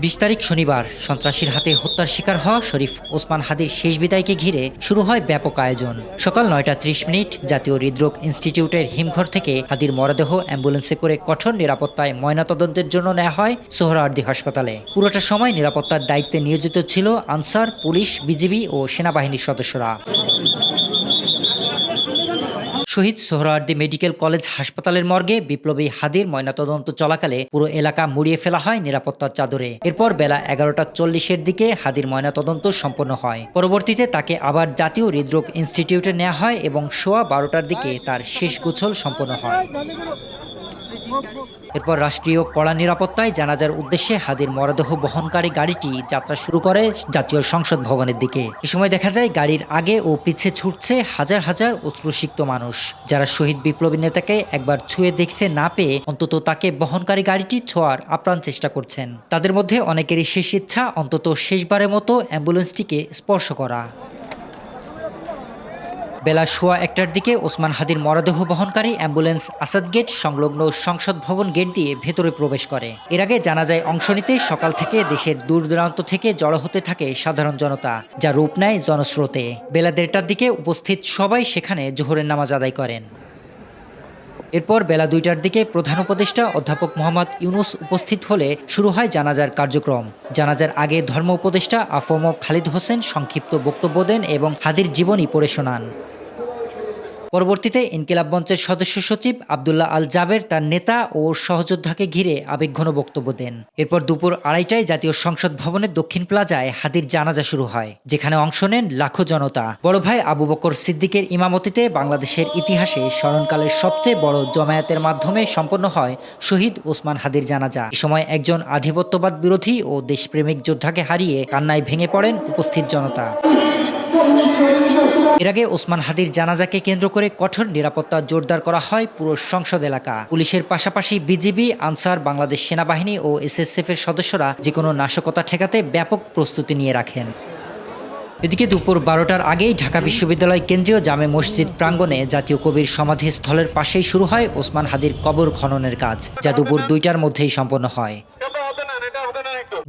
২০ তারিখ শনিবার সন্ত্রাসীর হাতে হত্যার শিকার হওয়া শরীফ ওসমান হাদির শেষ বিদায়কে ঘিরে শুরু হয় ব্যাপক আয়োজন। সকাল ৯টা ৩০ জাতীয় হৃদরোগ ইনস্টিটিউটের হিমঘর থেকে হাদির মরদেহ অ্যাম্বুলেন্সে করে কঠোর নিরাপত্তায় ময়নাতদন্তের জন্য নেওয়া হয় সোহরাওয়ার্দী হাসপাতালে। পুরোটা সময় নিরাপত্তার দায়িত্বে নিয়োজিত ছিল আনসার, পুলিশ, বিজিবি ও সেনাবাহিনীর সদস্যরা। শহীদ সোহরাওয়ার্দী মেডিকেল কলেজ হাসপাতালের মর্গে বিপ্লবী হাদির ময়নাতদন্ত চলাকালে পুরো এলাকা মুড়িয়ে ফেলা হয় নিরাপত্তার চাদরে। এরপর বেলা ১১টা ৪০-এর দিকে হাদির ময়নাতদন্ত সম্পন্ন হয়। পরবর্তীতে তাকে আবার জাতীয় হৃদরোগ ইনস্টিটিউটে নেওয়া হয় এবং সোয়া ১২টার দিকে তার শেষ গোছল সম্পন্ন হয়। এরপর রাষ্ট্রীয় কড়া নিরাপত্তায় জানাজার উদ্দেশ্যে হাদির মরদেহ বহনকারী গাড়িটি যাত্রা শুরু করে জাতীয় সংসদ ভবনের দিকে। এ সময় দেখা যায় গাড়ির আগে ও পিছে ছুটছে হাজার হাজার অশ্রুসিক্ত মানুষ, যারা শহীদ বিপ্লবী নেতাকে একবার ছুঁয়ে দেখতে না পেয়ে অন্তত তাকে বহনকারী গাড়িটি ছোঁয়ার আপ্রাণ চেষ্টা করছেন। তাদের মধ্যে অনেকেরই শেষ ইচ্ছা অন্তত শেষবারের মতো অ্যাম্বুলেন্সটিকে স্পর্শ করা। বেলা সোয়া ১টার দিকে ওসমান হাদির মরদেহ বহনকারী অ্যাম্বুলেন্স আসাদ গেট সংলগ্ন সংসদ ভবন গেট দিয়ে ভেতরে প্রবেশ করে। এর আগে জানাজায় অংশ নিতে সকাল থেকে দেশের দূর দূরান্ত থেকে জড়ো হতে থাকে সাধারণ জনতা, যা রূপ নেয় জনস্রোতে। বেলা ১:৩০টার দিকে উপস্থিত সবাই সেখানে জোহরের নামাজ আদায় করেন। এরপর বেলা ২টার দিকে প্রধান উপদেষ্টা অধ্যাপক মোহাম্মদ ইউনুস উপস্থিত হলে শুরু হয় জানাজার কার্যক্রম। জানাজার আগে ধর্ম উপদেষ্টা আফম খালিদ হোসেন সংক্ষিপ্ত বক্তব্য দেন এবং হাদির জীবনী পড়ে শোনান। পরবর্তীতে ইনকিলাব মঞ্চের সদস্য সচিব আবদুল্লাহ আল জাবের তার নেতা ও সহযোদ্ধাকে ঘিরে আবেগঘন বক্তব্য দেন। এরপর দুপুর ২:৩০টায় জাতীয় সংসদ ভবনের দক্ষিণ প্লাজায় হাদির জানাজা শুরু হয়, যেখানে অংশ নেন লাখো জনতা। বড় ভাই আবু বকর সিদ্দিকের ইমামতিতে বাংলাদেশের ইতিহাসে স্মরণকালের সবচেয়ে বড় জমায়েতের মাধ্যমে সম্পন্ন হয় শহীদ ওসমান হাদির জানাজা। এ সময় একজন আধিপত্যবাদ বিরোধী ও দেশপ্রেমিক যোদ্ধাকে হারিয়ে কান্নায় ভেঙে পড়েন উপস্থিত জনতা। এর আগে ওসমান হাদির জানাজাকে কেন্দ্র করে কঠোর নিরাপত্তা জোরদার করা হয় পুরো সংসদ এলাকা। পুলিশের পাশাপাশি বিজিবি, আনসার, বাংলাদেশ সেনাবাহিনী ও এসএসএফ এর সদস্যরা যে কোনো নাশকতা ঠেকাতে ব্যাপক প্রস্তুতি নিয়ে রাখেন। এদিকে দুপুর ১২টার আগেই ঢাকা বিশ্ববিদ্যালয় কেন্দ্রীয় জামে মসজিদ প্রাঙ্গণে জাতীয় কবির সমাধিস্থলের পাশেই শুরু হয় ওসমান হাদির কবর খননের কাজ, যা দুপুর ২টার মধ্যেই সম্পন্ন হয়।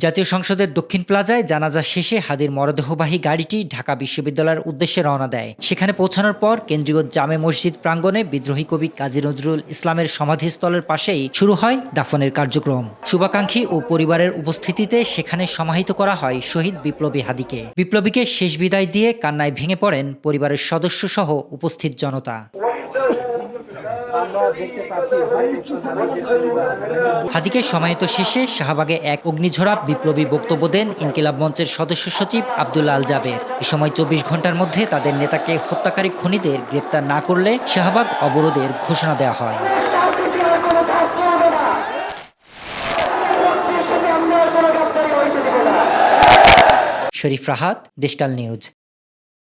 জাতীয় সংসদের দক্ষিণ প্লাজায় জানাজা শেষে হাদির মরদেহবাহী গাড়িটি ঢাকা বিশ্ববিদ্যালয়ের উদ্দেশ্যে রওনা দেয়। সেখানে পৌঁছানোর পর কেন্দ্রীয় জামে মসজিদ প্রাঙ্গণে বিদ্রোহী কবি কাজী নজরুল ইসলামের সমাধিস্থলের পাশেই শুরু হয় দাফনের কার্যক্রম। শুভাকাঙ্ক্ষী ও পরিবারের উপস্থিতিতে সেখানে সমাহিত করা হয় শহীদ বিপ্লবী হাদিকে। বিপ্লবীকে শেষ বিদায় দিয়ে কান্নায় ভেঙে পড়েন পরিবারের সদস্য সহ উপস্থিত জনতা। হাদিকে সমাহিত শেষে শাহবাগে এক অগ্নিঝরা বিপ্লবী বক্তব্য দেন ইনকিলাব মঞ্চের সদস্য সচিব আবদুল্লাহ আল জাবের। এ সময় ২৪ ঘন্টার মধ্যে তাদের নেতাকে হত্যাকারী খুনিদের গ্রেপ্তার না করলে শাহবাগ অবরোধের ঘোষণা দেওয়া হয়। শরীফ রাহাত, দেশকাল নিউজ।